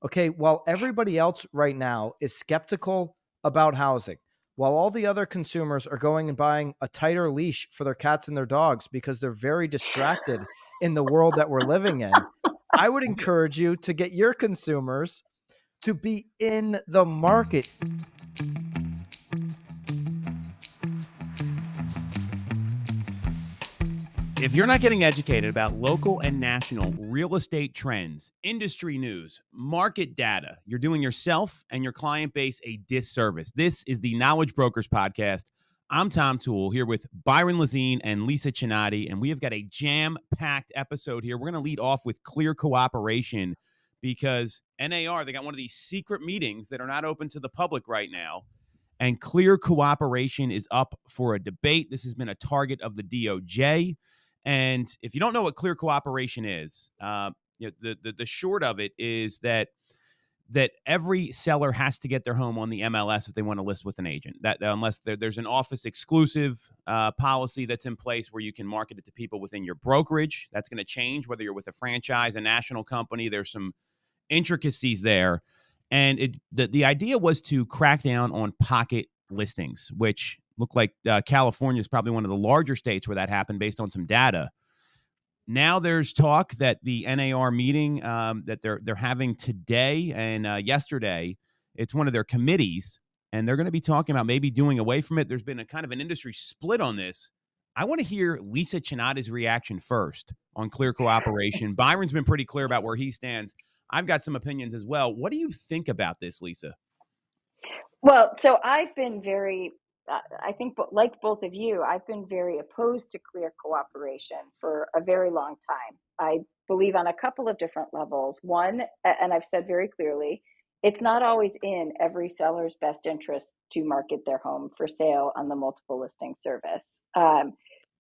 Okay, while everybody else right now is skeptical about housing, while all the other consumers are going and buying a tighter leash for their cats and their dogs because they're very distracted in the world that we're living in, I would encourage you to get your consumers to be in the market. If you're not getting educated about local and national real estate trends, industry news, market data, you're doing yourself and your client base a disservice. This is the Knowledge Brokers Podcast. I'm Tom Toole here with Byron Lazine and Lisa Chinatti, and we have got a jam-packed episode here. We're going to lead off with clear cooperation because NAR, they got one of these secret meetings that are not open to the public right now, and clear cooperation is up for a debate. This has been a target of the DOJ. And if you don't know what clear cooperation is, the short of it is that every seller has to get their home on the MLS if they want to list with an agent. That unless there's an office exclusive policy that's in place where you can market it to people within your brokerage. That's going to change whether you're with a franchise, a national company. There's some intricacies there, and the idea was to crack down on pocket listings, which look like California is probably one of the larger states where that happened based on some data. Now there's talk that the NAR meeting that they're having today and yesterday, it's one of their committees, and they're going to be talking about maybe doing away from it. There's been a kind of an industry split on this. I want to hear Lisa Chinatti's reaction first on clear cooperation. Byron's been pretty clear about where he stands. I've got some opinions as well. What do you think about this, Lisa? Well, so I've been very, I think, like both of you, I've been very opposed to clear cooperation for a very long time. I believe on a couple of different levels. One, and I've said very clearly, it's not always in every seller's best interest to market their home for sale on the multiple listing service.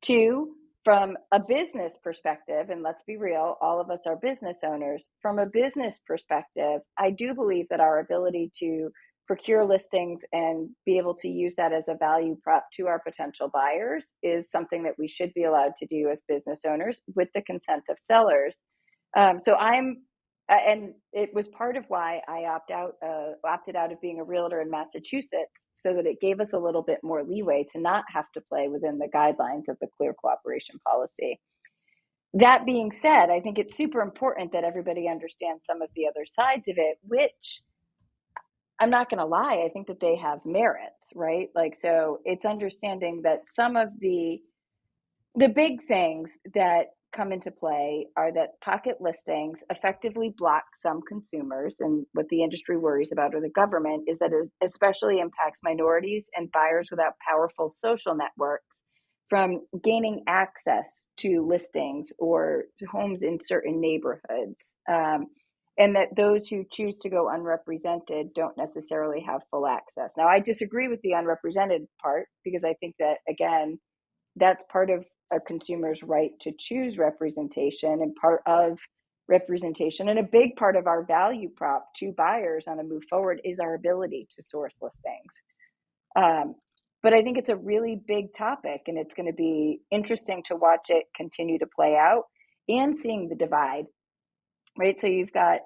Two, from a business perspective, and let's be real, all of us are business owners. From a business perspective, I do believe that our ability to procure listings and be able to use that as a value prop to our potential buyers is something that we should be allowed to do as business owners with the consent of sellers. And it was part of why I opted out of being a realtor in Massachusetts, so that it gave us a little bit more leeway to not have to play within the guidelines of the clear cooperation policy. That being said, I think it's super important that everybody understands some of the other sides of it, which I'm not going to lie, I think that they have merits, right? Like, so it's understanding that some of the big things that come into play are that pocket listings effectively block some consumers. And what the industry worries about, or the government, is that it especially impacts minorities and buyers without powerful social networks from gaining access to listings or to homes in certain neighborhoods. And that those who choose to go unrepresented don't necessarily have full access. Now, I disagree with the unrepresented part, because I think that, again, that's part of a consumer's right to choose representation, and part of representation, and a big part of our value prop to buyers on a move forward, is our ability to source listings. But I think it's a really big topic, and it's going to be interesting to watch it continue to play out and seeing the divide, right? So you've got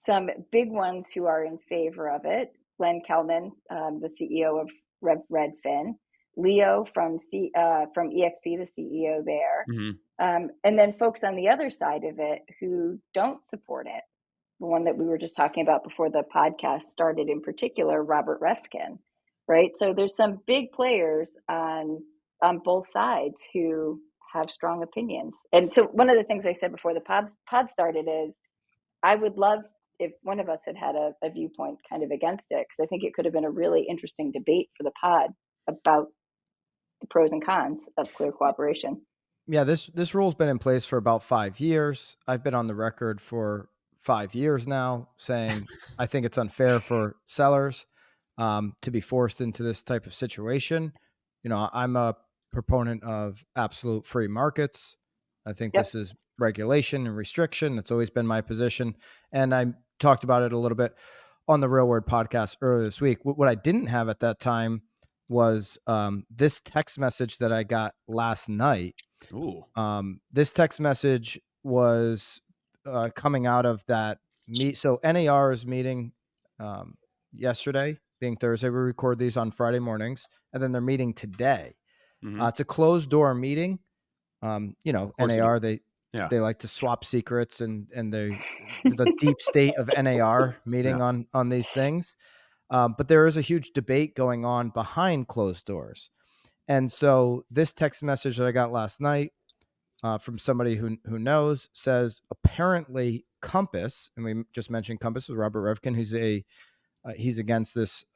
some big ones who are in favor of it. Glenn Kelman, the CEO of Redfin, Leo from EXP, the CEO there, and then folks on the other side of it who don't support it. The one that we were just talking about before the podcast started, in particular, Robert Reffkin, right? So there's some big players on both sides who have strong opinions. And so one of the things I said before the pod started is, I would love if one of us had a viewpoint kind of against it, because I think it could have been a really interesting debate for the pod about the pros and cons of clear cooperation. Yeah, this rule's been in place for about 5 years. I've been on the record for 5 years now saying I think it's unfair for sellers to be forced into this type of situation. You know, I'm a proponent of absolute free markets. I think this is regulation and restriction. That's always been my position. And I talked about it a little bit on the Real Word podcast earlier this week. What I didn't have at that time was this text message that I got last night. Ooh. This text message was coming out of that So NAR is meeting yesterday, being Thursday. We record these on Friday mornings, and then they're meeting today. It's a closed door meeting. NAR, they like to swap secrets, and the deep state of NAR meeting on these things. But there is a huge debate going on behind closed doors. And so this text message that I got last night from somebody who knows says apparently Compass, and we just mentioned Compass with Robert Reffkin, who's he's against this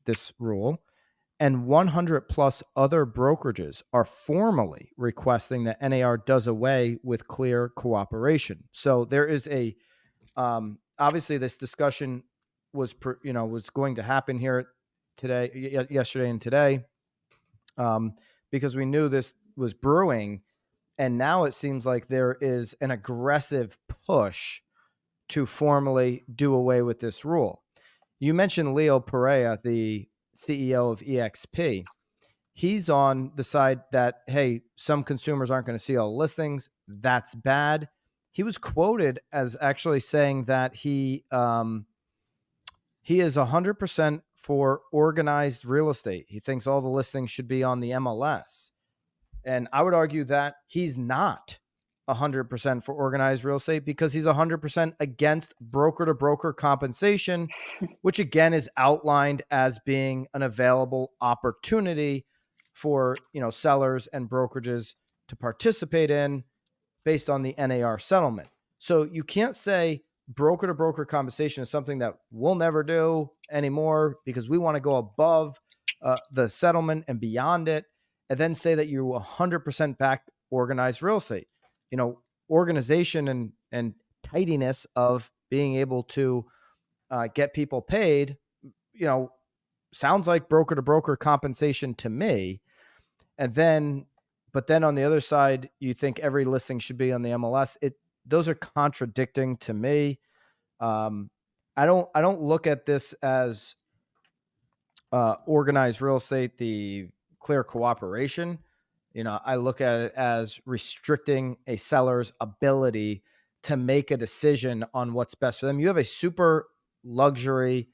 this rule, and 100 plus other brokerages are formally requesting that NAR does away with clear cooperation. So there is a obviously this discussion was going to happen here today, yesterday, and today, because we knew this was brewing, and now it seems like there is an aggressive push to formally do away with this rule. You mentioned Leo Pareja, the CEO of EXP. He's on the side that, hey, some consumers aren't going to see all the listings. That's bad. He was quoted as actually saying that he is 100% for organized real estate. He thinks all the listings should be on the MLS. And I would argue that he's not 100% for organized real estate because he's 100% against broker-to-broker compensation, which again is outlined as being an available opportunity for sellers and brokerages to participate in based on the NAR settlement. So you can't say broker-to-broker compensation is something that we'll never do anymore because we want to go above the settlement and beyond it, and then say that you 100% back organized real estate. Organization and tidiness of being able to get people paid, sounds like broker-to-broker compensation to me. But then on the other side, you think every listing should be on the MLS. Those are contradicting to me. I don't look at this as organized real estate, the clear cooperation. I look at it as restricting a seller's ability to make a decision on what's best for them. You have a super luxury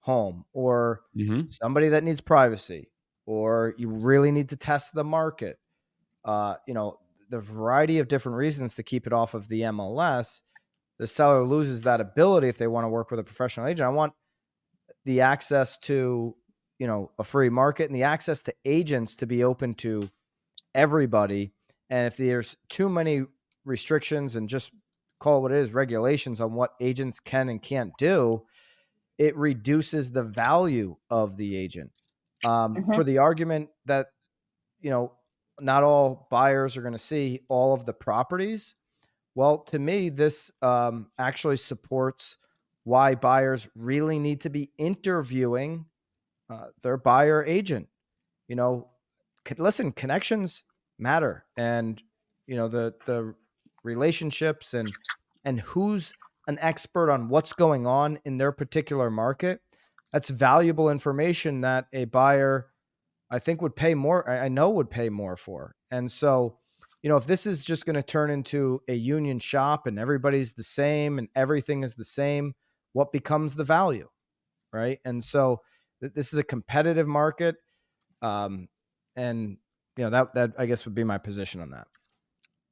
home, or somebody that needs privacy, or you really need to test the market. The variety of different reasons to keep it off of the MLS. The seller loses that ability if they want to work with a professional agent. I want the access to, a free market and the access to agents to be open to everybody. And if there's too many restrictions and just call it what it is, regulations on what agents can and can't do, it reduces the value of the agent. For the argument that, not all buyers are going to see all of the properties. Well, to me, this actually supports why buyers really need to be interviewing their buyer agent. Listen, connections matter, and the relationships and who's an expert on what's going on in their particular market. That's valuable information that a buyer, I think, would pay more. I know would pay more for. And so, if this is just going to turn into a union shop and everybody's the same and everything is the same, what becomes the value, right? And so this is a competitive market. And that I guess would be my position on that.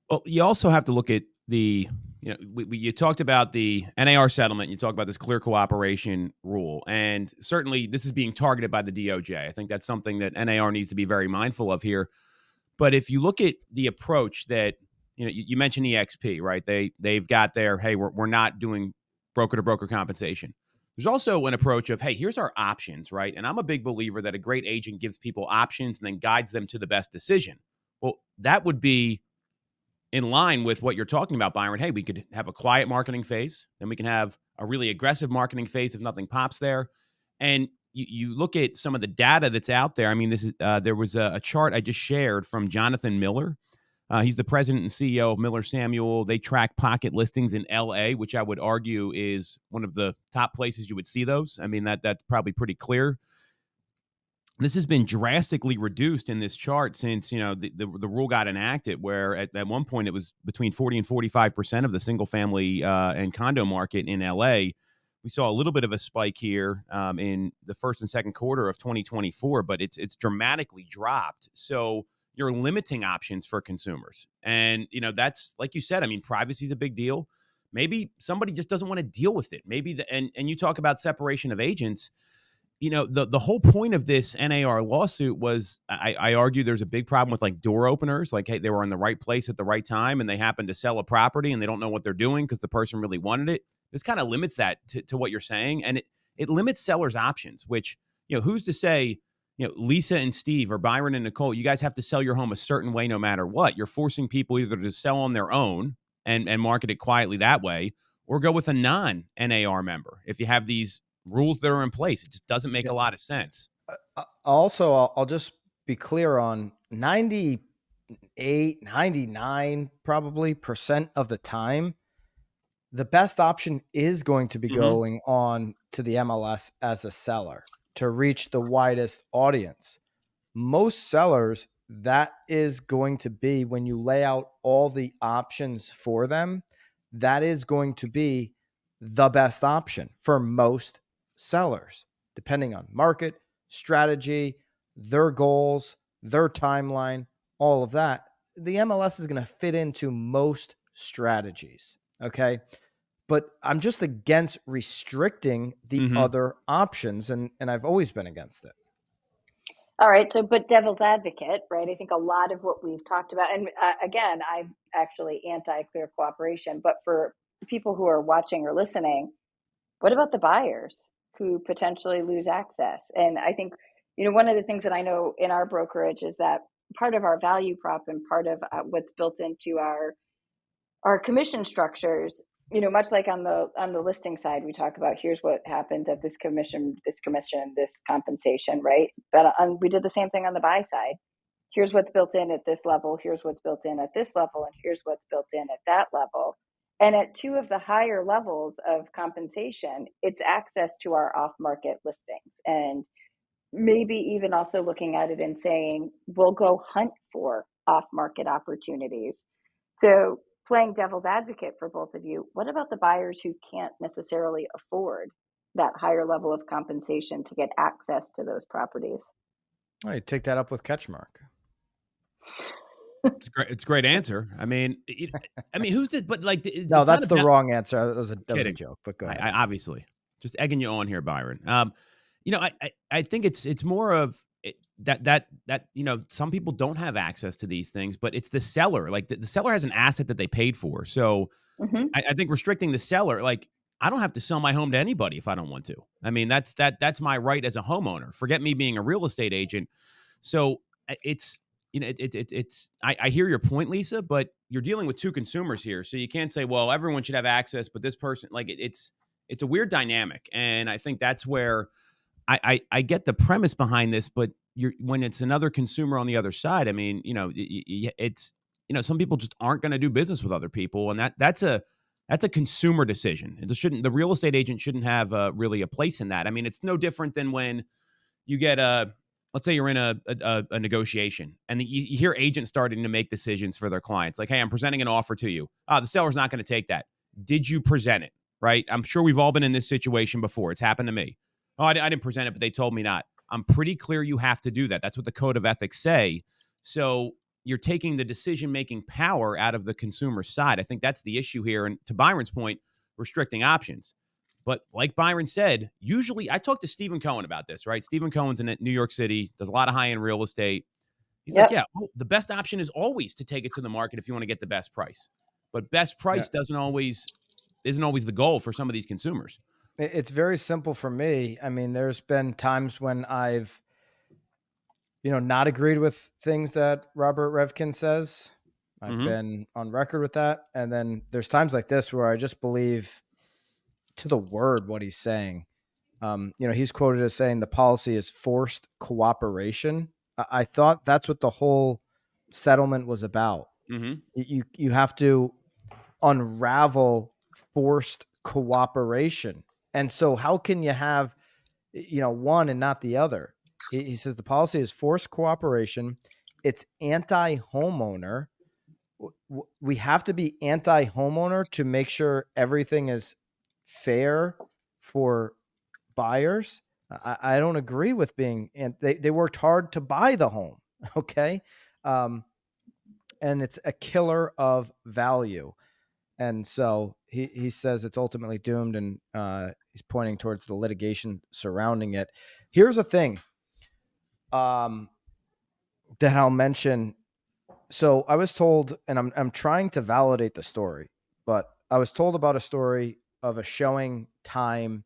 Well, you also have to look at the, you talked about the NAR settlement. You talked about this clear cooperation rule. And certainly this is being targeted by the DOJ. I think that's something that NAR needs to be very mindful of here. But if you look at the approach that, you mentioned EXP, right? They've got their, hey, we're not doing broker-to-broker compensation. There's also an approach of, hey, here's our options, right? And I'm a big believer that a great agent gives people options and then guides them to the best decision. Well, that would be in line with what you're talking about, Byron. Hey, we could have a quiet marketing phase, then we can have a really aggressive marketing phase if nothing pops there. And you look at some of the data that's out there. I mean, this is there was a chart I just shared from Jonathan Miller. He's the president and CEO of Miller Samuel. They track pocket listings in LA, which I would argue is one of the top places you would see those. I mean, that's probably pretty clear. This has been drastically reduced in this chart since, the rule got enacted, where at one point it was between 40 and 45% of the single family and condo market in LA. We saw a little bit of a spike here in the first and second quarter of 2024, but it's dramatically dropped. So you're limiting options for consumers. And, that's like you said, I mean, privacy is a big deal. Maybe somebody just doesn't want to deal with it. Maybe and you talk about separation of agents. The whole point of this NAR lawsuit was, I argue there's a big problem with like door openers. Like, hey, they were in the right place at the right time and they happen to sell a property and they don't know what they're doing because the person really wanted it. This kind of limits that to what you're saying. And it limits sellers' options, which, who's to say, Lisa and Steve or Byron and Nicole, you guys have to sell your home a certain way no matter what. You're forcing people either to sell on their own and market it quietly that way, or go with a non-NAR member. If you have these rules that are in place, it just doesn't make a lot of sense. Also, I'll just be clear on 98, 99 probably % of the time, the best option is going to be going on to the MLS as a seller to reach the widest audience. Most sellers, that is going to be, when you lay out all the options for them, that is going to be the best option for most sellers, depending on market, strategy, their goals, their timeline, all of that. The MLS is going to fit into most strategies. Okay. But I'm just against restricting the other options. And I've always been against it. All right. So, but devil's advocate, right? I think a lot of what we've talked about, and again, I'm actually anti-clear cooperation, but for people who are watching or listening, what about the buyers who potentially lose access? And I think, one of the things that I know in our brokerage is that part of our value prop and part of what's built into our commission structures, much like on the listing side, we talk about here's what happens at this commission, this compensation, right? But we did the same thing on the buy side. Here's what's built in at this level. Here's what's built in at this level. And here's what's built in at that level. And at two of the higher levels of compensation, it's access to our off-market listings. And maybe even also looking at it and saying, we'll go hunt for off-market opportunities. So playing devil's advocate for both of you, what about the buyers who can't necessarily afford that higher level of compensation to get access to those properties? Oh, you take that up with Catchmark. It's great. It's a great answer. I mean, who's the, but like, no, that's the wrong answer. That was a joke, but go ahead. I obviously just egging you on here, Byron. I think it's more of that, some people don't have access to these things, but it's the seller. Like the seller has an asset that they paid for. So I think restricting the seller, like, I don't have to sell my home to anybody if I don't want to. I mean, that's my right as a homeowner. Forget me being a real estate agent. So it's, I hear your point, Lisa, but you're dealing with two consumers here. So you can't say, well, everyone should have access, but this person, like, it's a weird dynamic. And I think that's where I get the premise behind this, but when it's another consumer on the other side, I mean, it's, some people just aren't going to do business with other people. And that's a consumer decision. The real estate agent shouldn't have really a place in that. I mean, it's no different than when you get let's say you're in a negotiation and you hear agents starting to make decisions for their clients. Like, hey, I'm presenting an offer to you. The seller's not going to take that. Did you present it? Right? I'm sure we've all been in this situation before. It's happened to me. Oh, I didn't present it, but they told me not. I'm pretty clear you have to do that. That's what the code of ethics say. So you're taking the decision-making power out of the consumer side. I think that's the issue here. And to Byron's point, restricting options. But like Byron said, usually I talked to Stephen Cohen about this, right? Stephen Cohen's in New York City, does a lot of high-end real estate. He's like, the best option is always to take it to the market if you want to get the best price. But best price isn't always the goal for some of these consumers. It's very simple for me. I mean, there's been times when I've, not agreed with things that Robert Reffkin says. I've been on record with that. And then there's times like this where I just believe to the word what he's saying. He's quoted as saying the policy is forced cooperation. I thought that's what the whole settlement was about. You have to unravel forced cooperation. And so how can you have, one and not the other? He says the policy is forced cooperation. It's anti-homeowner. We have to be anti-homeowner to make sure everything is fair for buyers. I don't agree with being, and they worked hard to buy the home. Okay. And it's a killer of value. And so he says it's ultimately doomed, and he's pointing towards the litigation surrounding it. Here's a thing that I'll mention. So I was told, and I'm trying to validate the story, but I was told about a story of a ShowingTime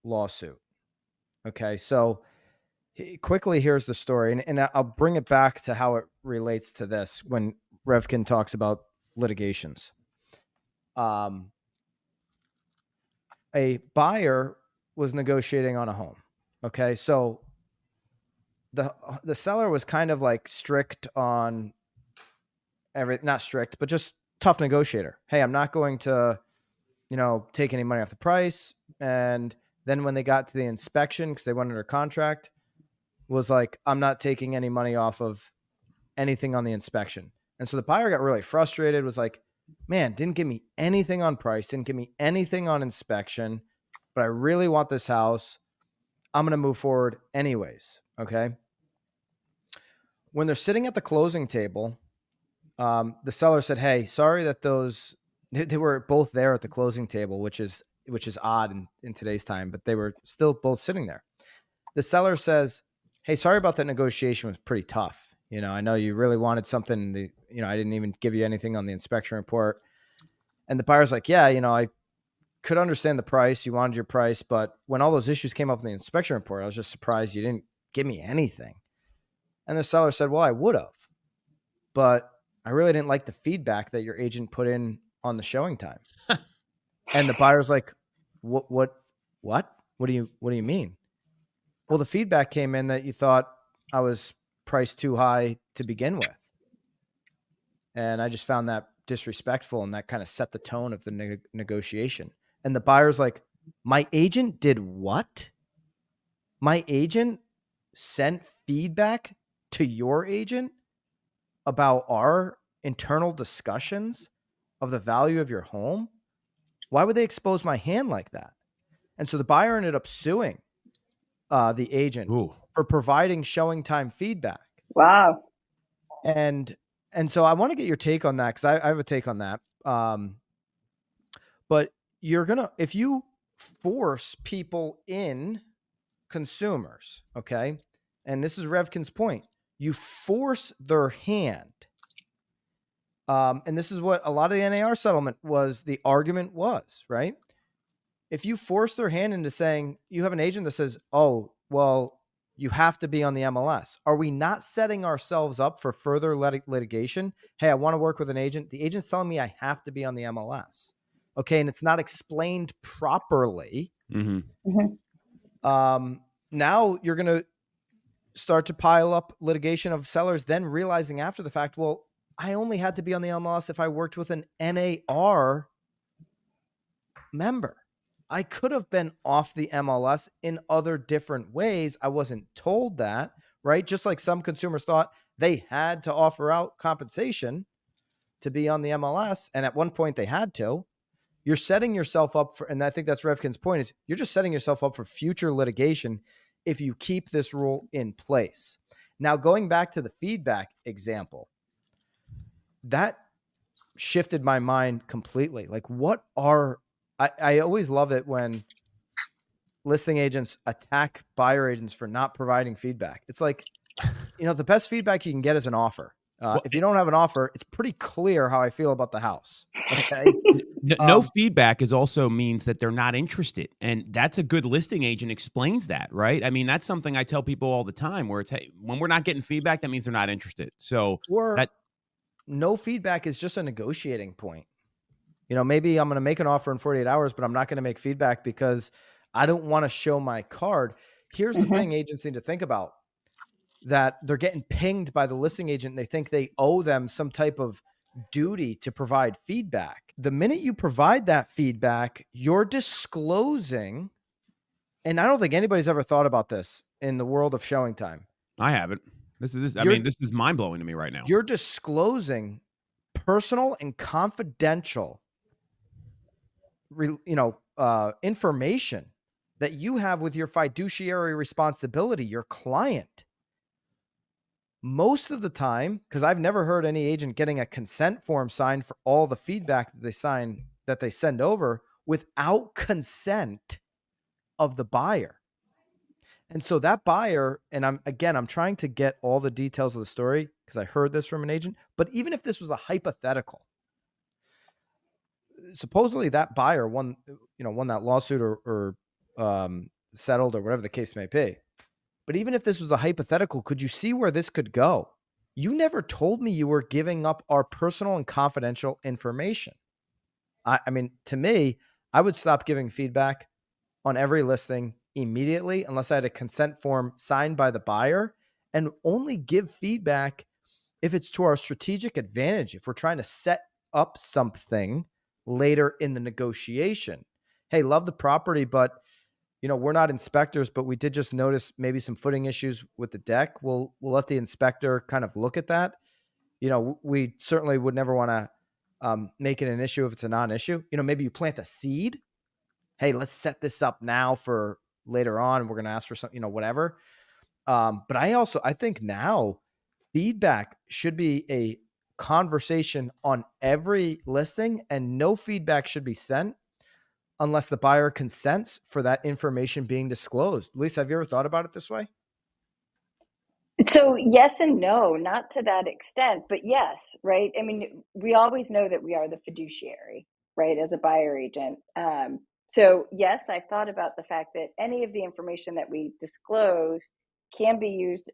lawsuit. Okay, so quickly, here's the story, and I'll bring it back to how it relates to this when Reffkin talks about litigations. A buyer was negotiating on a home. Okay, so the seller was kind of like strict on not strict, but just tough negotiator. Hey, I'm not going to, take any money off the price. And then when they got to the inspection, because they went under contract, was like, I'm not taking any money off of anything on the inspection. And so the buyer got really frustrated, was like, man, didn't give me anything on price, didn't give me anything on inspection, but I really want this house. I'm going to move forward anyways. Okay. When they're sitting at the closing table, the seller said, hey, sorry that they were both there at the closing table, which is odd in today's time, but they were still both sitting there. The seller says, hey, sorry about that negotiation, was pretty tough. I know you really wanted something, I didn't even give you anything on the inspection report. And the buyer's like, yeah, I could understand the price. You wanted your price, but when all those issues came up in the inspection report, I was just surprised you didn't give me anything. And the seller said, well, I would have, but I really didn't like the feedback that your agent put in on the ShowingTime. And the buyer's like, what do you mean? Well, the feedback came in that you thought I was priced too high to begin with. And I just found that disrespectful, and that kind of set the tone of the negotiation. And the buyer's like, my agent did what? My agent sent feedback to your agent about our internal discussions of the value of your home? Why would they expose my hand like that? And so the buyer ended up suing the agent for providing ShowingTime feedback. Wow. And so I want to get your take on that, because I have a take on that. But if you force people in, consumers, okay, and this is Reffkin's point, you force their hand. And this is what a lot of the NAR settlement was, the argument was, right? If you force their hand into saying, you have an agent that says, oh, well, you have to be on the MLS. Are we not setting ourselves up for further litigation? Hey, I want to work with an agent. The agent's telling me I have to be on the MLS. Okay. And it's not explained properly. Mm-hmm. Mm-hmm. Now you're going to start to pile up litigation of sellers then realizing after the fact, well, I only had to be on the MLS if I worked with an NAR member. I could have been off the MLS in other different ways. I wasn't told that, right? Just like some consumers thought they had to offer out compensation to be on the MLS. And at one point they had to. You're setting yourself up for, and I think that's Reffkin's point, is you're just setting yourself up for future litigation if you keep this rule in place. Now, going back to the feedback example, that shifted my mind completely. Like, I always love it when listing agents attack buyer agents for not providing feedback. It's like, the best feedback you can get is an offer. If you don't have an offer, it's pretty clear how I feel about the house. Okay. No feedback also means that they're not interested. And that's a good listing agent explains that, right? I mean, that's something I tell people all the time, where it's, hey, when we're not getting feedback, that means they're not interested. So no feedback is just a negotiating point. Maybe I'm going to make an offer in 48 hours, but I'm not going to make feedback because I don't want to show my card. Here's the thing agents need to think about, that they're getting pinged by the listing agent. And they think they owe them some type of duty to provide feedback. The minute you provide that feedback, you're disclosing and I don't think anybody's ever thought about this in the world of ShowingTime. I haven't. I You're mean, this is mind blowing to me right now. you're disclosing personal and confidential, information that you have with your fiduciary responsibility, your client. Most of the time, because I've never heard any agent getting a consent form signed for all the feedback that they send over without consent of the buyer. And so that buyer, and I'm trying to get all the details of the story because I heard this from an agent, but even if this was a hypothetical, supposedly that buyer won that lawsuit or settled or whatever the case may be. But even if this was a hypothetical, could you see where this could go? You never told me you were giving up our personal and confidential information. I mean, to me, I would stop giving feedback on every listing immediately unless I had a consent form signed by the buyer, and only give feedback if it's to our strategic advantage, if we're trying to set up something later in the negotiation. Hey, love the property, but we're not inspectors, but we did just notice maybe some footing issues with the deck. We'll let the inspector kind of look at that. We certainly would never want to make it an issue if it's a non-issue. Maybe you plant a seed. Hey, let's set this up now for later on. We're going to ask for something, whatever. But I think now feedback should be a conversation on every listing, and no feedback should be sent unless the buyer consents for that information being disclosed. Lisa, have you ever thought about it this way? So yes and no, not to that extent, but yes, right? I mean, we always know that we are the fiduciary, right, as a buyer agent. So yes, I've thought about the fact that any of the information that we disclose can be used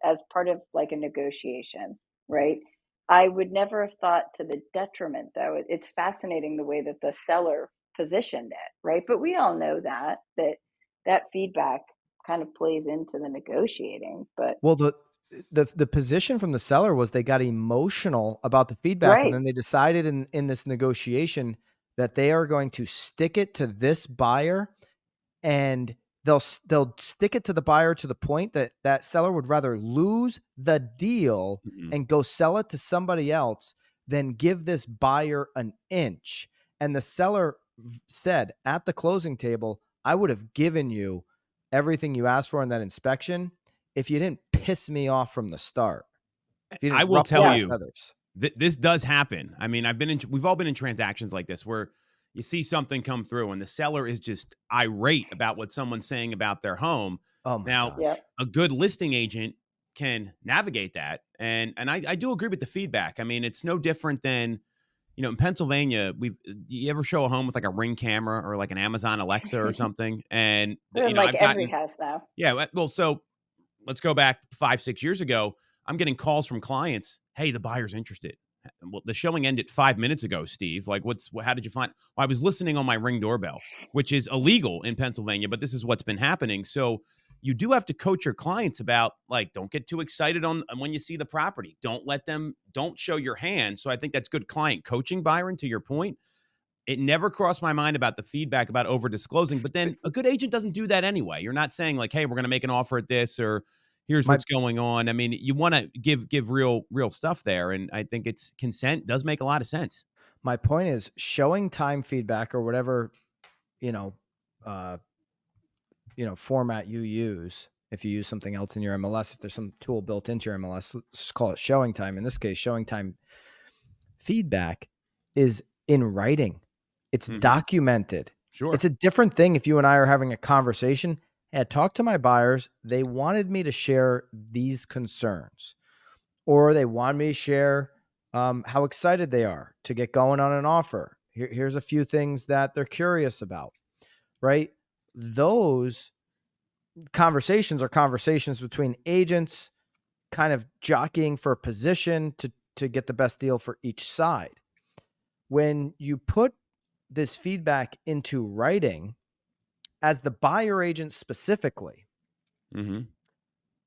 as part of like a negotiation, right? I would never have thought to the detriment, though. It's fascinating the way that the seller positioned it, right? But we all know that feedback kind of plays into the negotiating. But Well, the position from the seller was they got emotional about the feedback, and right, then they decided in this negotiation that they are going to stick it to this buyer, and they'll stick it to the buyer to the point that that seller would rather lose the deal and go sell it to somebody else than give this buyer an inch. And the seller said at the closing table, I would have given you everything you asked for in that inspection if you didn't piss me off from the start. If you I didn't will ruffle tell my yeah, you, feathers. this does happen. I mean, we've all been in transactions like this where you see something come through and the seller is just irate about what someone's saying about their home. Oh my Now, yeah. gosh. a good listing agent can navigate that. And I do agree with the feedback. I mean, it's no different than, in Pennsylvania, you ever show a home with like a Ring camera or like an Amazon Alexa or something? And, We're in like I've every gotten, house now. yeah, well, so let's go back 5-6 years ago. I'm getting calls from clients. Hey, the buyer's interested. Well, the showing ended 5 minutes ago, Steve. Like, how did you find? Well, I was listening on my Ring doorbell, which is illegal in Pennsylvania, but this is what's been happening. So you do have to coach your clients about, like, don't get too excited when you see the property. Don't show your hand. So I think that's good client coaching, Byron, to your point. It never crossed my mind about the feedback about over disclosing, but then a good agent doesn't do that anyway. You're not saying like, hey, we're going to make an offer at this, or here's My what's going on. I mean, you want to give real stuff there. And I think it's consent does make a lot of sense. my point is ShowingTime feedback or whatever, you know, uh, format you use. If you use something else in your MLS, if there's some tool built into your MLS, let's just call it ShowingTime. In this case, ShowingTime feedback is in writing. It's documented. Sure. It's a different thing if you and I are having a conversation. Hey, I talked to my buyers. They wanted me to share these concerns, or they want me to share how excited they are to get going on an offer. Here's a few things that they're curious about, right? Those conversations are conversations between agents kind of jockeying for a position to get the best deal for each side. When you put this feedback into writing as the buyer agent specifically,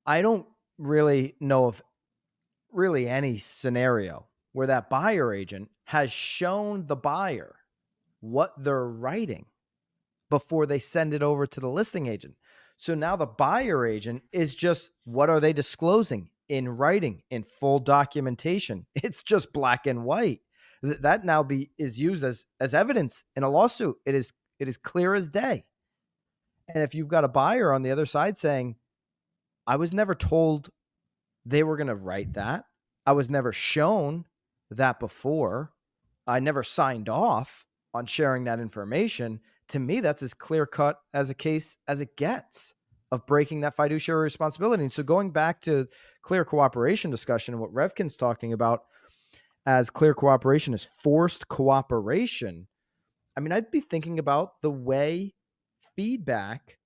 I don't really know of really any scenario where that buyer agent has shown the buyer what they're writing. before they send it over to the listing agent. So now the buyer agent is just, what are they disclosing in writing, in full documentation? It's just black and white. That now is used as evidence in a lawsuit. It is clear as day. And if you've got a buyer on the other side saying, I was never told they were going to write that, I was never shown that before, I never signed off on sharing that information, to me, that's as clear cut as a case as it gets of breaking that fiduciary responsibility. And so going back to clear cooperation discussion and what Reffkin's talking about as clear cooperation is forced cooperation, I mean, I'd be thinking about the way feedback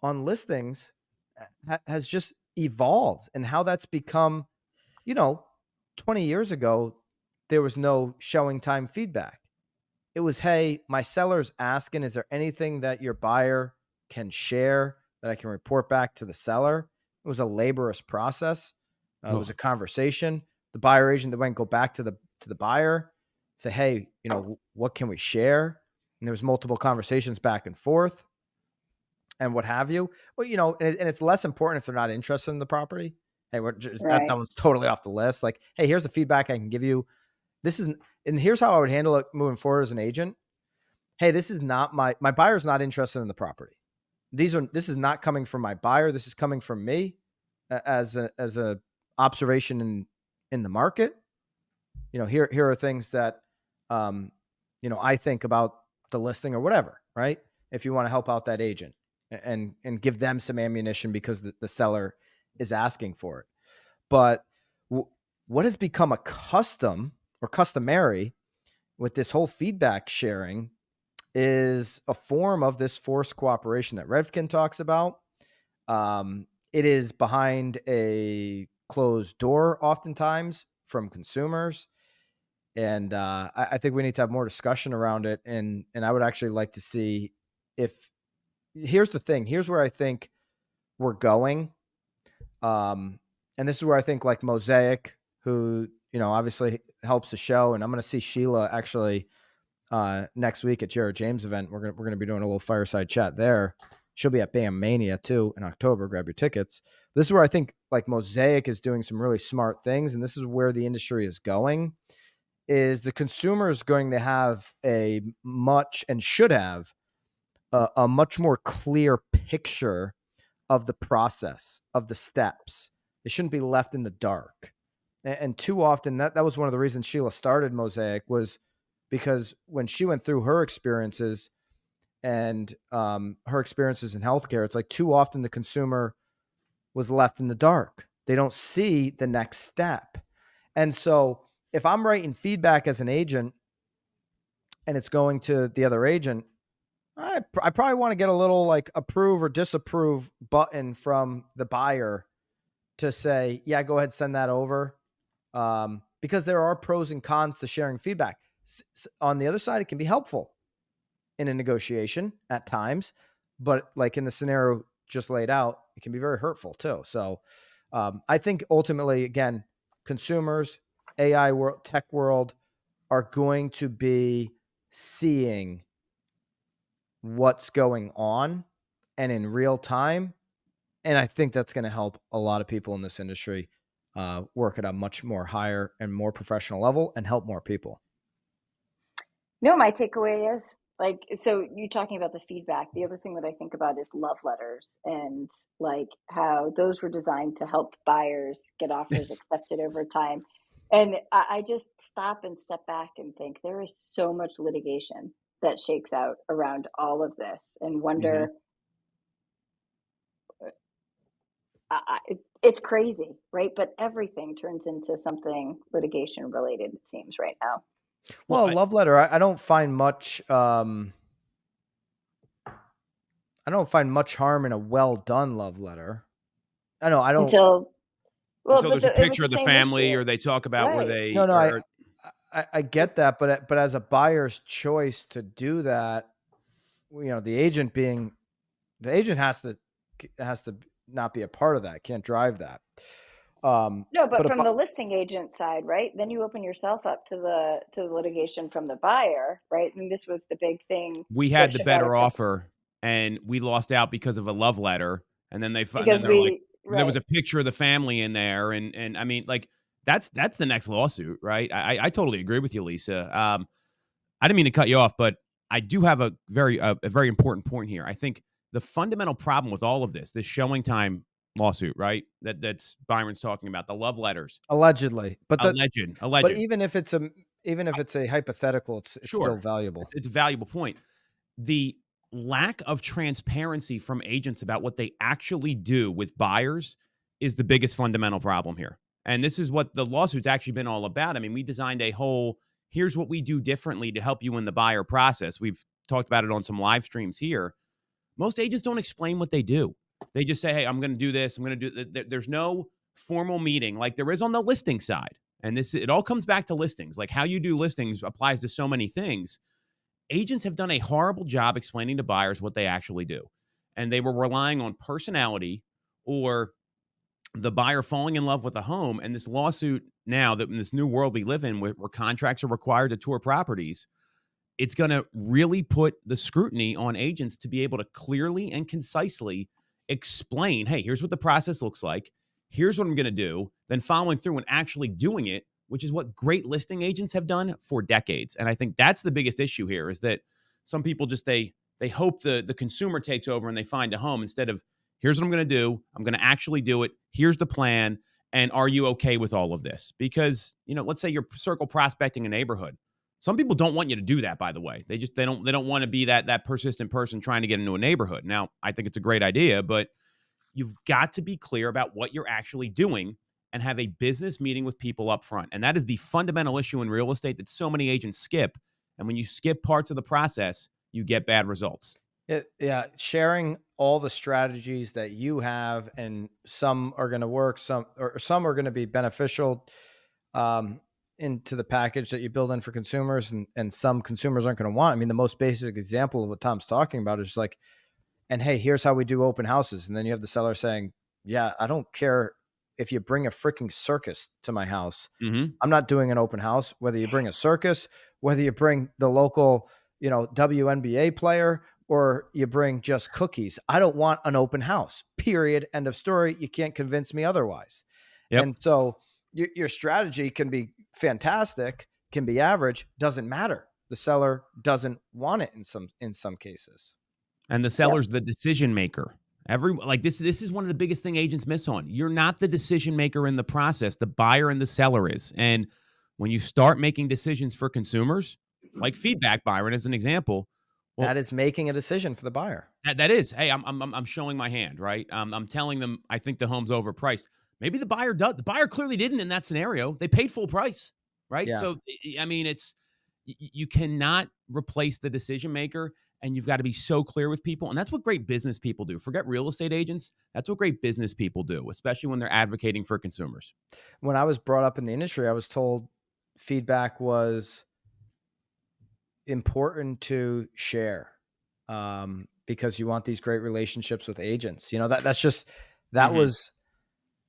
on listings has just evolved and how that's become, 20 years ago, there was no ShowingTime feedback. It was, hey, my seller's asking, is there anything that your buyer can share that I can report back to the seller? It was a laborious process. It was a conversation. The buyer agent that went go back to the buyer, say, hey, what can we share? And there was multiple conversations back and forth and what have you. Well, and it's less important if they're not interested in the property. Hey, that one's totally off the list. Like, hey, here's the feedback I can give you. And here's how I would handle it moving forward as an agent. Hey, this is not my buyer's not interested in the property. This is not coming from my buyer. This is coming from me as a observation in the market. Here are things that, I think about the listing or whatever, right? If you want to help out that agent and give them some ammunition because the seller is asking for it. But what has become a custom or customary with this whole feedback sharing is a form of this forced cooperation that Reffkin talks about. It is behind a closed door oftentimes from consumers. And I think we need to have more discussion around it. And I would actually like to see here's the thing. Here's where I think we're going. And this is where I think like Mosaic, who, obviously helps the show. And I'm going to see Sheila actually next week at Jared James event. We're going to be doing a little fireside chat there. She'll be at BAM Mania too in October. Grab your tickets. This is where I think like Mosaic is doing some really smart things. And this is where the industry is going, is the consumer is going to have should have a much more clear picture of the process, of the steps. It shouldn't be left in the dark. And too often, that was one of the reasons Sheila started Mosaic, was because when she went through her experiences and her experiences in healthcare, it's like too often the consumer was left in the dark. They don't see the next step. And so if I'm writing feedback as an agent and it's going to the other agent, I probably want to get a little like approve or disapprove button from the buyer to say, yeah, go ahead, send that over. Because there are pros and cons to sharing feedback. On the other side, it can be helpful in a negotiation at times, but like in the scenario just laid out, it can be very hurtful too. So I think ultimately, again, consumers, AI world, tech world are going to be seeing what's going on and in real time. And I think that's going to help a lot of people in this industry work at a much more higher and more professional level and help more people. No, my takeaway is like, so you talking about the feedback. The other thing that I think about is love letters and like how those were designed to help buyers get offers accepted over time. And I just stop and step back and think there is so much litigation that shakes out around all of this and wonder, it's crazy, right? But everything turns into something litigation related, it seems right now. Well, a love letter, I don't find much. I don't find much harm in a well done love letter. I don't. Until there's a picture of the family, or they talk about where they. No, I get that, but as a buyer's choice to do that, the agent has to not be a part of that, can't drive that. No, but But from the listing agent side, right? Then you open yourself up to the litigation from the buyer, right? I mean, this was the big thing We that had the shook out a better couple offer, and we lost out because of a love letter. And then and then because they're like, we there was right. a picture of the family in there, and I mean, like that's the next lawsuit, right? I totally agree with you, Lisa. I didn't mean to cut you off, but I do have a very important point here. I think the fundamental problem with all of this ShowingTime lawsuit, right? That's Byron's talking about the love letters, allegedly, but alleged. even if it's a hypothetical, it's still Sure, valuable. it's a valuable point. The lack of transparency from agents about what they actually do with buyers is the biggest fundamental problem here. And this is what the lawsuit's actually been all about. I mean, we designed a whole here's what we do differently to help you in the buyer process. We've talked about it on some live streams here. Most agents don't explain what they do. They just say, "Hey, I'm going to do this. I'm going to do." There's no formal meeting like there is on the listing side. And this it all comes back to listings. Like how you do listings applies to so many things. Agents have done a horrible job explaining to buyers what they actually do. And they were relying on personality or the buyer falling in love with a home. And this lawsuit now that in this new world we live in where contracts are required to tour properties, it's going to really put the scrutiny on agents to be able to clearly and concisely explain, hey, here's what the process looks like. Here's what I'm going to do. Then following through and actually doing it, which is what great listing agents have done for decades. And I think that's the biggest issue here is that some people just, they hope the consumer takes over and they find a home instead of here's what I'm going to do. I'm going to actually do it. Here's the plan. And are you okay with all of this? Because, let's say you're circle prospecting a neighborhood. Some people don't want you to do that, by the way. They don't want to be that persistent person trying to get into a neighborhood. Now, I think it's a great idea, but you've got to be clear about what you're actually doing and have a business meeting with people up front. And that is the fundamental issue in real estate that so many agents skip. And when you skip parts of the process, you get bad results. Yeah, sharing all the strategies that you have, and some are going to work, some are going to be beneficial into the package that you build in for consumers, and some consumers aren't going to want. I mean, the most basic example of what Tom's talking about is like, and hey, here's how we do open houses, and then you have the seller saying, yeah, I don't care if you bring a freaking circus to my house. Mm-hmm. I'm not doing an open house. Whether you bring a circus, whether you bring the local, WNBA player, or you bring just cookies, I don't want an open house, period. End of story. You can't convince me otherwise. Yep. And so your strategy can be fantastic, can be average, doesn't matter. The seller doesn't want it in some cases. And the seller's the decision maker. This is one of the biggest thing agents miss on. You're not the decision maker in the process. The buyer and the seller is. And when you start making decisions for consumers, like feedback, Byron, as an example, well, that is making a decision for the buyer. That is, hey, I'm showing my hand, right? I'm telling them I think the home's overpriced. Maybe the buyer does. The buyer clearly didn't in that scenario. They paid full price, right? Yeah. So I mean, you cannot replace the decision maker. And you've got to be so clear with people. And that's what great business people do. Forget real estate agents. That's what great business people do, especially when they're advocating for consumers. When I was brought up in the industry, I was told feedback was important to share because you want these great relationships with agents. That was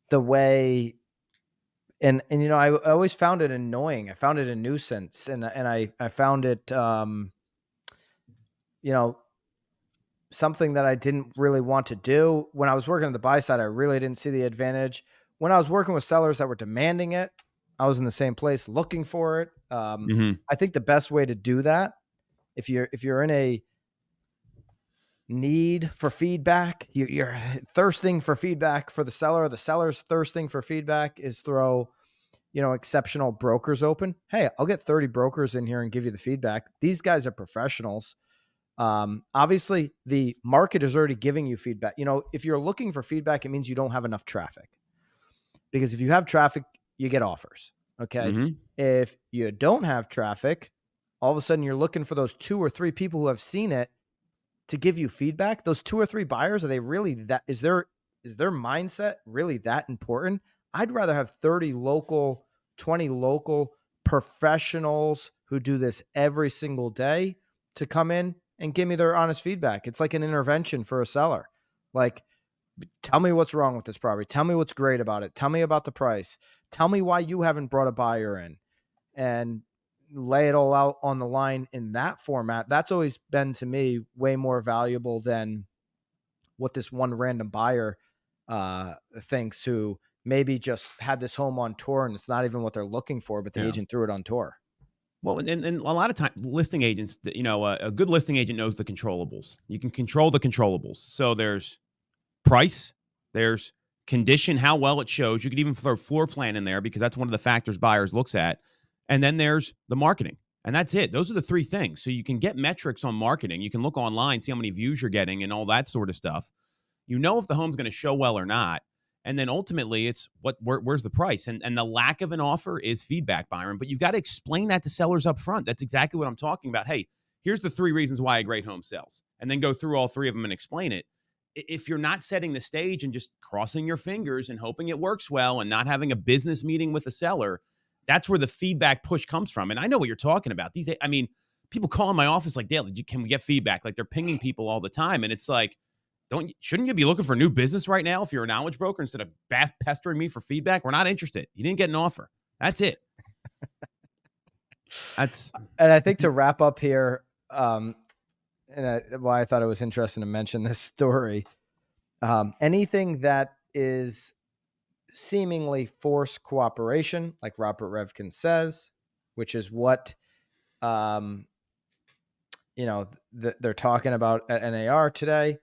the way. And I always found it annoying. I found it a nuisance, and I found it something that I didn't really want to do. When I was working on the buy side, I really didn't see the advantage. When I was working with sellers that were demanding it, I was in the same place looking for it. I think the best way to do that, if you're in a need for feedback, you're thirsting for feedback for the seller, the seller's thirsting for feedback, is throw exceptional brokers open. Hey, I'll get 30 brokers in here and give you the feedback. These guys are professionals. Obviously the market is already giving you feedback. If you're looking for feedback, it means you don't have enough traffic, because if you have traffic, you get offers. Okay. If you don't have traffic, all of a sudden you're looking for those 2 or 3 people who have seen it to give you feedback. Those 2 or 3 buyers, are they really that, is their mindset really that important? I'd rather have 30 local, 20 local professionals who do this every single day to come in and give me their honest feedback. It's like an intervention for a seller. Like, Tell me what's wrong with this property. Tell me what's great about it. Tell me about the price. Tell me why you haven't brought a buyer in, and lay it all out on the line in that format. That's always been, to me, way more valuable than what this one random buyer thinks, who maybe just had this home on tour and it's not even what they're looking for, but the agent threw it on tour. Well, and a lot of times listing agents, a good listing agent knows the controllables. You can control the controllables. So there's price, there's condition, how well it shows. You could even throw floor plan in there because that's one of the factors buyers looks at. And then there's the marketing. And that's it. Those are the three things. So you can get metrics on marketing. You can look online, see how many views you're getting and all that sort of stuff. You know if the home's going to show well or not. And then ultimately, it's where's the price? And the lack of an offer is feedback, Byron. But you've got to explain that to sellers up front. That's exactly what I'm talking about. Hey, here's the 3 reasons why a great home sells. And then go through all 3 of them and explain it. If you're not setting the stage and just crossing your fingers and hoping it works well and not having a business meeting with the seller, that's where the feedback push comes from. And I know what you're talking about. People call in my office like, Dale, can we get feedback? Like, they're pinging people all the time. And it's like, shouldn't you be looking for new business right now if you're a knowledge broker instead of pestering me for feedback? We're not interested. You didn't get an offer. That's it. And I think to wrap up here, why I thought it was interesting to mention this story, anything that is seemingly forced cooperation, like Robert Reffkin says, which is what, they're talking about at NAR today.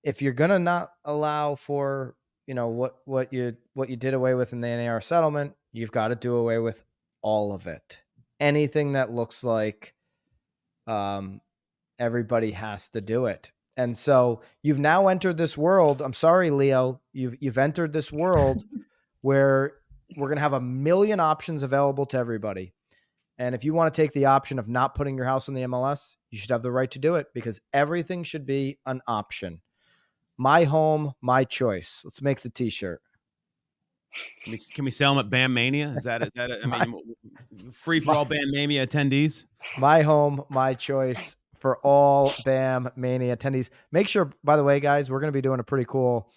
If you're going to not allow for, what you did away with in the NAR settlement, you've got to do away with all of it. Anything that looks like everybody has to do it. And so you've now entered this world. I'm sorry, Leo, you've entered this world where we're going to have a million options available to everybody. And if you want to take the option of not putting your house on the MLS, you should have the right to do it, because everything should be an option. My home, my choice. Let's make the t-shirt. Can we sell them at BAM Mania? Is that free for all BAM Mania attendees? My home, my choice for all BAM Mania attendees. Make sure, by the way, guys, we're going to be doing a pretty cool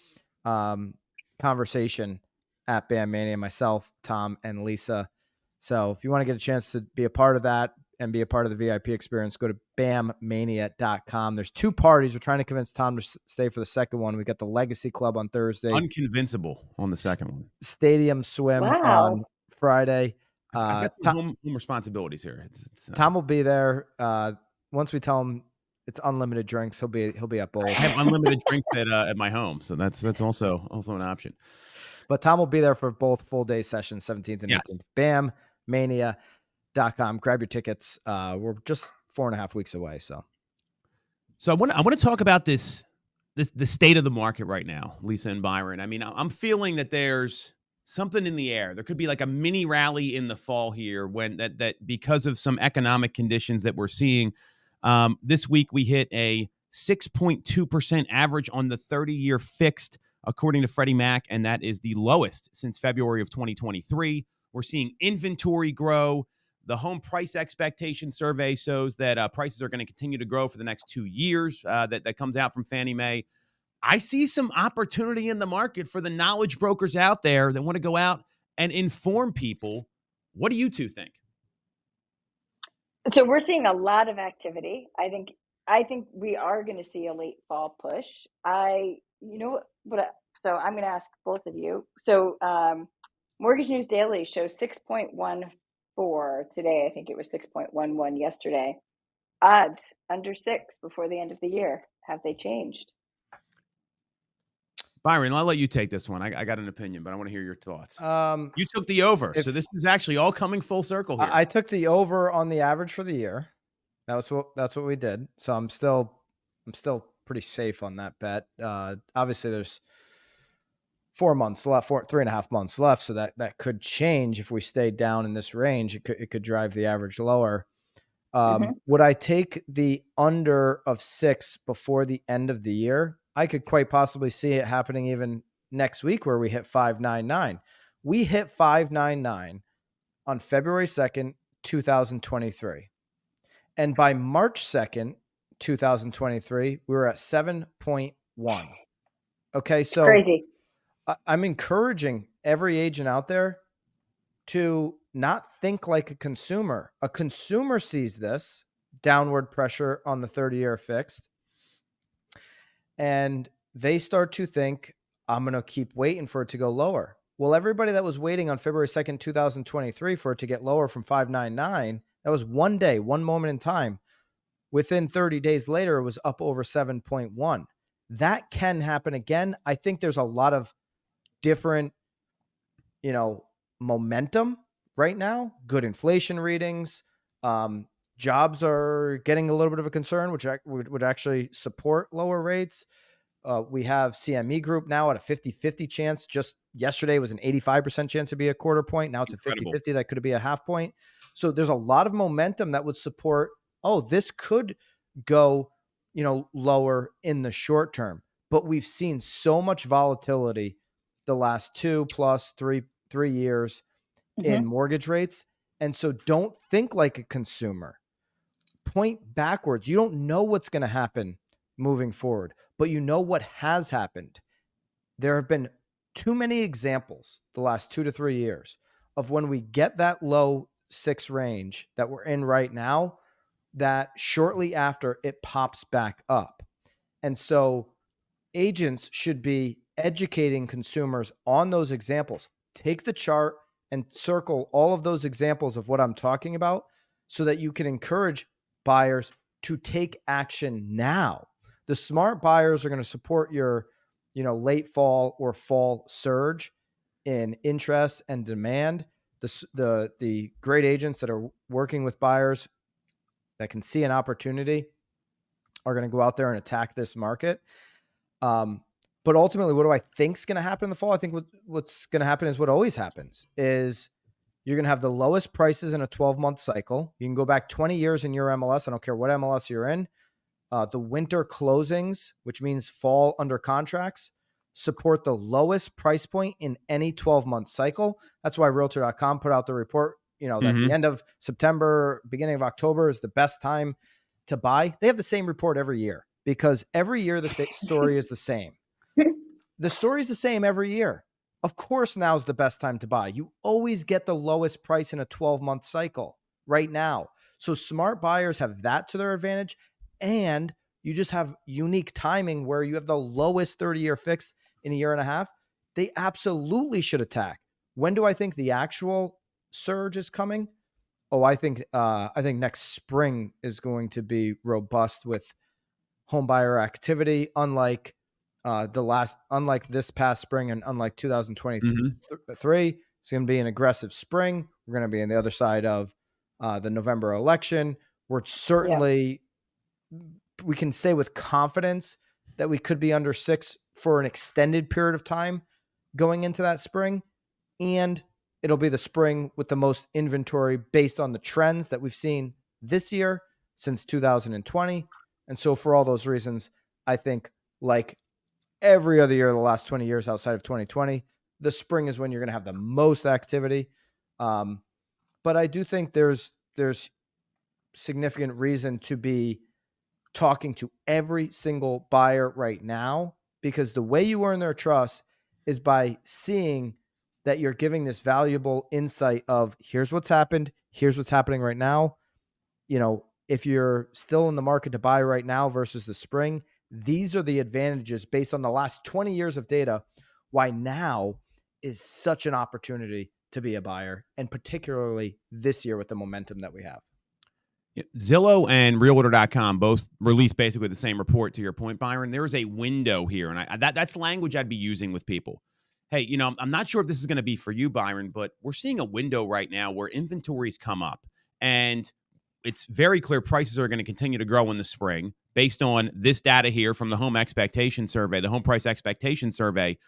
conversation at BAM Mania, myself, Tom, and Lisa. So if you want to get a chance to be a part of that and be a part of the VIP experience, go to bammania.com. There's 2 parties. We're trying to convince Tom to stay for the second one. We got the Legacy Club on Thursday. Unconvincible on the second one. Stadium Swim on Friday. I've got some home responsibilities here. Tom will be there. Once we tell him it's unlimited drinks, he'll be at both. I have unlimited drinks at my home, so that's also an option. But Tom will be there for both full day sessions, 17th and 18th. bammania.com. Grab your tickets. We're just 4.5 weeks away. So I want to talk about the state of the market right now, Lisa and Byron. I mean, I'm feeling that there's something in the air. There could be like a mini rally in the fall here when that because of some economic conditions that we're seeing. This week we hit a 6.2% average on the 30-year fixed, according to Freddie Mac, and that is the lowest since February of 2023. We're seeing inventory grow. The home price expectation survey shows that prices are going to continue to grow for the next 2 years. That comes out from Fannie Mae. I see some opportunity in the market for the knowledge brokers out there that want to go out and inform people. What do you two think? So we're seeing a lot of activity. I think we are going to see a late fall push. So I'm going to ask both of you. So Mortgage News Daily shows 6.14 today. I think it was 6.11 yesterday. Odds under 6 before the end of the year. Have they changed? Byron, I'll let you take this one. I got an opinion, but I want to hear your thoughts. You took the over, so this is actually all coming full circle here. I took the over on the average for the year. That's what we did. So I'm still pretty safe on that bet. Obviously, there's 4 months left, 3.5 months left, so that could change if we stay down in this range. It could drive the average lower. Would I take the under of 6 before the end of the year? I could quite possibly see it happening even next week where we hit 599. We hit 599 on February 2nd, 2023. And by March 2nd, 2023, we were at 7.1. Okay. So Crazy. I'm encouraging every agent out there to not think like a consumer. A consumer sees this downward pressure on the 30-year fixed, and they start to think, I'm going to keep waiting for it to go lower. Well, everybody that was waiting on February 2nd, 2023 for it to get lower from 599, that was one day, one moment in time. Within 30 days later, it was up over 7.1. That can happen again. I think there's a lot of different, momentum right now. Good inflation readings. Jobs are getting a little bit of a concern, which would actually support lower rates. We have CME Group now at a 50-50 chance. Just yesterday was an 85% chance to be a quarter point. Now it's Incredible. a 50-50. That could be a half point. So there's a lot of momentum that would support, this could go, lower in the short term. But we've seen so much volatility the last 3 years in mortgage rates. And so don't think like a consumer. Point backwards. You don't know what's going to happen moving forward, but you know what has happened. There have been too many examples the last 2 to 3 years of when we get that low 6 range that we're in right now, that shortly after it pops back up. And so agents should be educating consumers on those examples. Take the chart and circle all of those examples of what I'm talking about so that you can encourage buyers to take action now. The smart buyers are going to support your, late fall or fall surge in interest and demand. The great agents that are working with buyers that can see an opportunity are going to go out there and attack this market. But ultimately, what do I think is going to happen in the fall? I think what's going to happen is what always happens is you're going to have the lowest prices in a 12-month cycle. You can go back 20 years in your MLS. I don't care what MLS you're in. The winter closings, which means fall under contracts, support the lowest price point in any 12-month cycle. That's why Realtor.com put out the report, that the end of September, beginning of October is the best time to buy. They have the same report every year because every year the story is the same. The story is the same every year. Of course, now is the best time to buy. You always get the lowest price in a 12-month cycle right now. So smart buyers have that to their advantage. And you just have unique timing where you have the lowest 30-year fix in a year and a half. They absolutely should attack. When do I think the actual surge is coming? I think next spring is going to be robust with home buyer activity, unlike this past spring and unlike 2023. It's going to be an aggressive spring. We're going to be on the other side of the November election. We're certainly, we can say with confidence that we could be under 6 for an extended period of time going into that spring. And it'll be the spring with the most inventory based on the trends that we've seen this year since 2020. And so for all those reasons, I think like every other year of the last 20 years outside of 2020, the spring is when you're going to have the most activity. But I do think there's significant reason to be talking to every single buyer right now, because the way you earn their trust is by seeing that you're giving this valuable insight of here's what's happened, here's what's happening right now. If you're still in the market to buy right now versus the spring, these are the advantages based on the last 20 years of data, why now is such an opportunity to be a buyer, and particularly this year with the momentum that we have. Zillow and Realtor.com both released basically the same report, to your point, Byron. There is a window here, and that's language I'd be using with people. Hey, I'm not sure if this is going to be for you, Byron, but we're seeing a window right now where inventories come up, and it's very clear prices are going to continue to grow in the spring based on this data here from the home expectation survey, the home price expectation survey.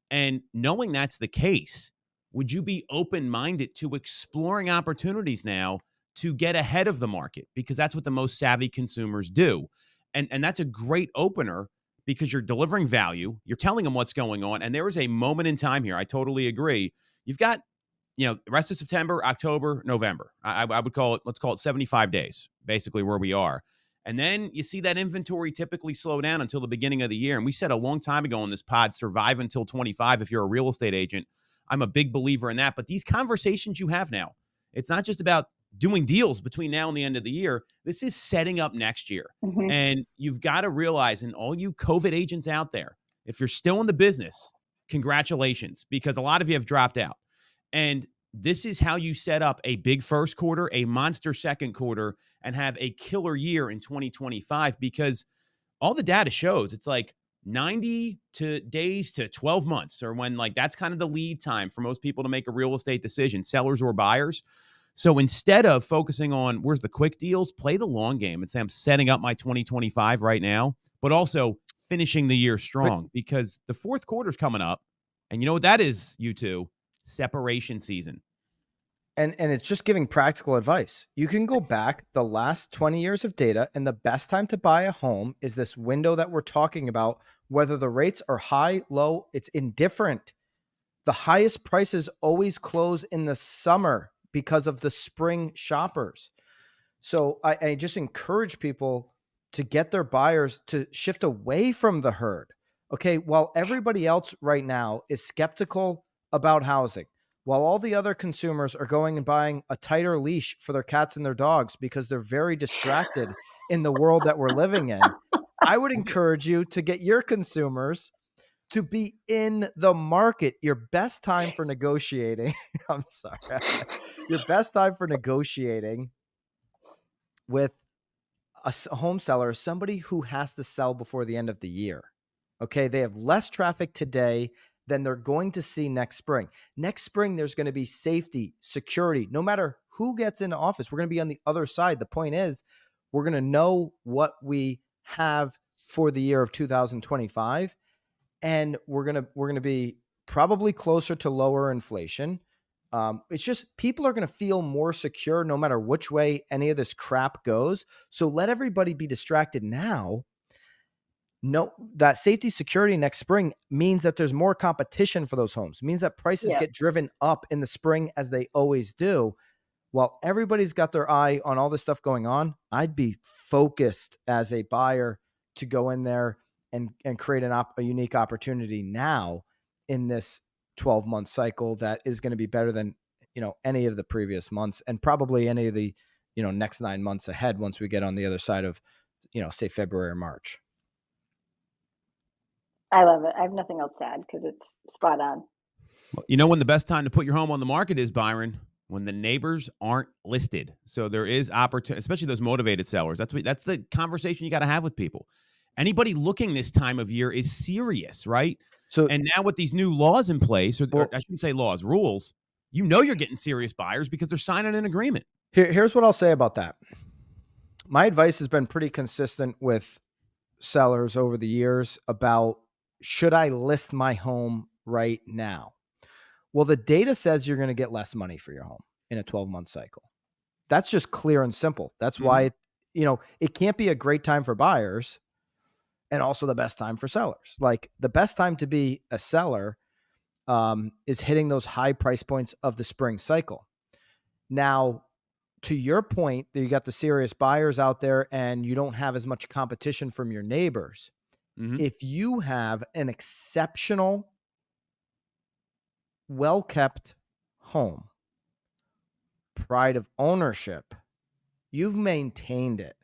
And knowing that's the case, would you be open-minded to exploring opportunities now to get ahead of the market? Because that's what the most savvy consumers do. And that's a great opener because you're delivering value. You're telling them what's going on. And there is a moment in time here. I totally agree. You've got, the rest of September, October, November. I would call it, let's call it 75 days, basically where we are. And then you see that inventory typically slow down until the beginning of the year. And we said a long time ago on this pod, survive until 25 if you're a real estate agent. I'm a big believer in that. But these conversations you have now, it's not just about doing deals between now and the end of the year. This is setting up next year. Mm-hmm. And you've got to realize, and all you COVID agents out there, if you're still in the business, congratulations, because a lot of you have dropped out. And this is how you set up a big first quarter, a monster second quarter, and have a killer year in 2025, because all the data shows it's like 90 days to 12 months, or when like that's kind of the lead time for most people to make a real estate decision, sellers or buyers. So instead of focusing on where's the quick deals, play the long game and say, I'm setting up my 2025 right now, but also finishing the year strong, because the fourth quarter's coming up. And you know what that is, you two? Separation season. And it's just giving practical advice. You can go back the last 20 years of data, and the best time to buy a home is this window that we're talking about. Whether the rates are high, low, it's indifferent. The highest prices always close in the summer because of the spring shoppers. So I just encourage people to get their buyers to shift away from the herd. Okay, while everybody else right now is skeptical about housing, while all the other consumers are going and buying a tighter leash for their cats and their dogs because they're very distracted in the world that we're living in, I would encourage you to get your consumers to be in the market. Your best time for negotiating, I'm sorry, your best time for negotiating with a home seller is somebody who has to sell before the end of the year. Okay, they have less traffic today than they're going to see next spring. Next spring, there's going to be safety, security. No matter who gets into office, we're going to be on the other side. The point is, we're going to know what we have for the year of 2025, and we're going to be probably closer to lower inflation. It's just people are going to feel more secure no matter which way any of this crap goes. So let everybody be distracted now. No, that safety security next spring means that there's more competition for those homes, means that prices get driven up in the spring as they always do. While everybody's got their eye on all this stuff going on, I'd be focused as a buyer to go in there and create a unique opportunity now in this 12-month cycle that is going to be better than, any of the previous months, and probably any of the, next 9 months ahead once we get on the other side of, say February or March. I love it. I have nothing else to add because it's spot on. Well, you know when the best time to put your home on the market is, Byron? When the neighbors aren't listed. So there is opportunity, especially those motivated sellers. That's the conversation you got to have with people. Anybody looking this time of year is serious, right? So, and now with these new laws in place, or I shouldn't say laws, rules, you're getting serious buyers because they're signing an agreement. Here's what I'll say about that. My advice has been pretty consistent with sellers over the years about, should I list my home right now? Well, the data says you're going to get less money for your home in a 12-month cycle. That's just clear and simple. That's why, it can't be a great time for buyers and also the best time for sellers. Like, the best time to be a seller is hitting those high price points of the spring cycle. Now, to your point, that you got the serious buyers out there and you don't have as much competition from your neighbors. Mm-hmm. If you have an exceptional, well-kept home, pride of ownership, you've maintained it.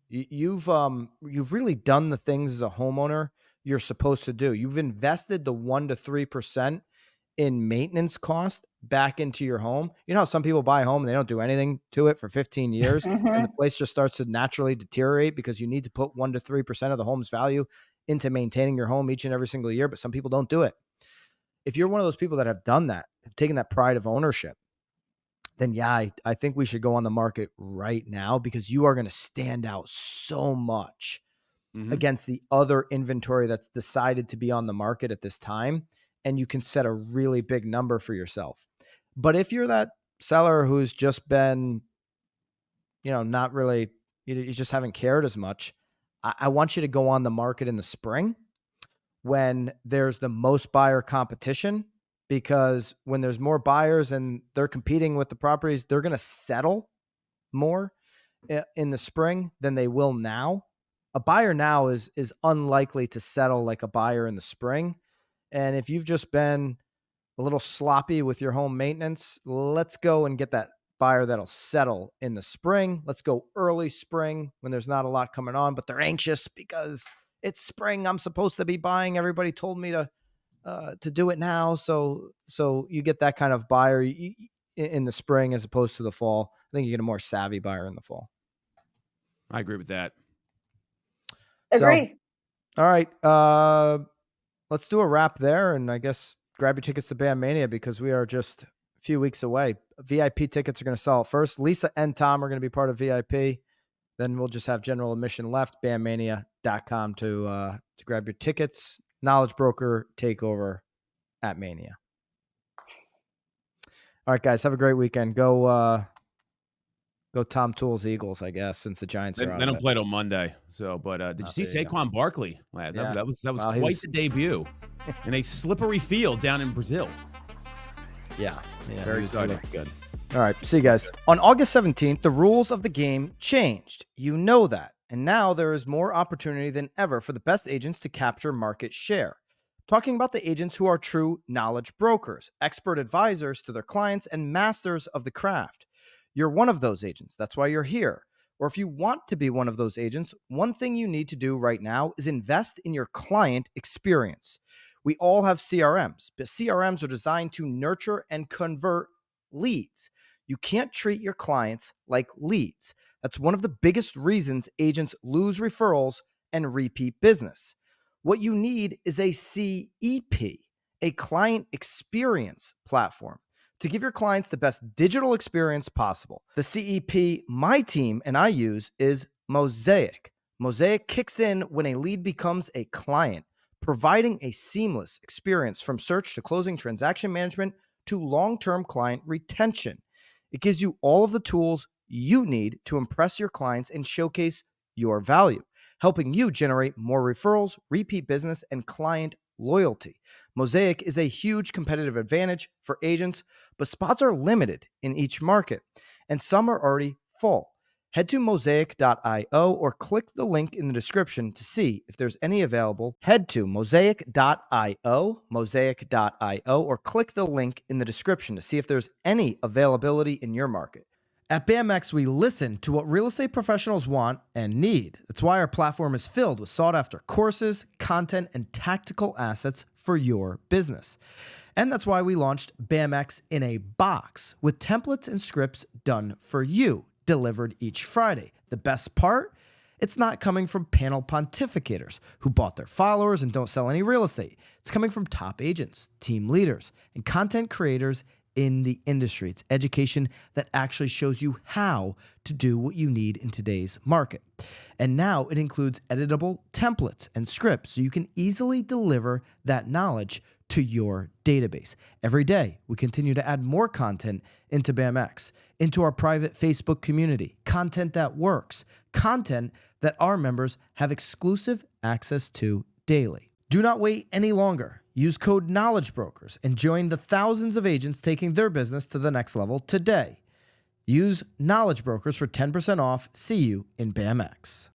You've really done the things as a homeowner you're supposed to do. You've invested the 1% to 3% in maintenance cost back into your home. You know how some people buy a home and they don't do anything to it for 15 years and the place just starts to naturally deteriorate because you need to put 1% to 3% of the home's value into maintaining your home each and every single year, but some people don't do it. If you're one of those people that have done that, have taken that pride of ownership, then yeah, I think we should go on the market right now, because you are going to stand out so much against the other inventory that's decided to be on the market at this time, and you can set a really big number for yourself. But if you're that seller who's just been, not really, you just haven't cared as much, I want you to go on the market in the spring when there's the most buyer competition, because when there's more buyers and they're competing with the properties, they're going to settle more. in the spring than they will now. A buyer now is unlikely to settle like a buyer in the spring. And if you've just been a little sloppy with your home maintenance, let's go and get that buyer that'll settle in the spring. Let's go early spring when there's not a lot coming on, but they're anxious because it's spring. I'm supposed to be buying. Everybody told me to do it now. So you get that kind of buyer in the spring as opposed to the fall. I think you get a more savvy buyer in the fall. I agree with that. Agree. So, all right. Let's do a wrap there. And I guess grab your tickets to BAM Mania because we are just a few weeks away. VIP tickets are going to sell first. Lisa and Tom are going to be part of VIP. Then we'll just have general admission left. BAMMania.com to grab your tickets. Knowledge Broker takeover at Mania. All right, guys, have a great weekend. Go Tom Toole's Eagles, I guess, since the Giants are out. They don't play till Monday. So, but did you see Saquon Barkley? That was quite the debut in a slippery field down in Brazil. Yeah, very exciting. Good. All right, see you guys. On August 17th, the rules of the game changed. You know that. And now there is more opportunity than ever for the best agents to capture market share. Talking about the agents who are true knowledge brokers, expert advisors to their clients, and masters of the craft. You're one of those agents. That's why you're here. Or if you want to be one of those agents, one thing you need to do right now is invest in your client experience. We all have CRMs, but CRMs are designed to nurture and convert leads. You can't treat your clients like leads. That's one of the biggest reasons agents lose referrals and repeat business. What you need is a CEP, a client experience platform, to give your clients the best digital experience possible. The CEP my team and I use is Mosaic. Mosaic kicks in when a lead becomes a client, providing a seamless experience from search to closing, transaction management to long-term client retention. It gives you all of the tools you need to impress your clients and showcase your value, helping you generate more referrals, repeat business, and client loyalty. Mosaic is a huge competitive advantage for agents, but spots are limited in each market, and some are already full. Head to mosaic.io or click the link in the description to see if there's any available. Head to mosaic.io, or click the link in the description to see if there's any availability in your market. At BAMX, we listen to what real estate professionals want and need. That's why our platform is filled with sought-after courses, content, and tactical assets for your business. And that's why we launched BAMX in a box with templates and scripts done for you, delivered each Friday. The best part? It's not coming from panel pontificators who bought their followers and don't sell any real estate. It's coming from top agents, team leaders, and content creators in the industry. It's education that actually shows you how to do what you need in today's market. And now it includes editable templates and scripts so you can easily deliver that knowledge to your database. Every day, we continue to add more content into BAMX, into our private Facebook community, content that works, content that our members have exclusive access to daily. Do not wait any longer. Use code Knowledge Brokers and join the thousands of agents taking their business to the next level today. Use Knowledge Brokers for 10% off. See you in BAMX.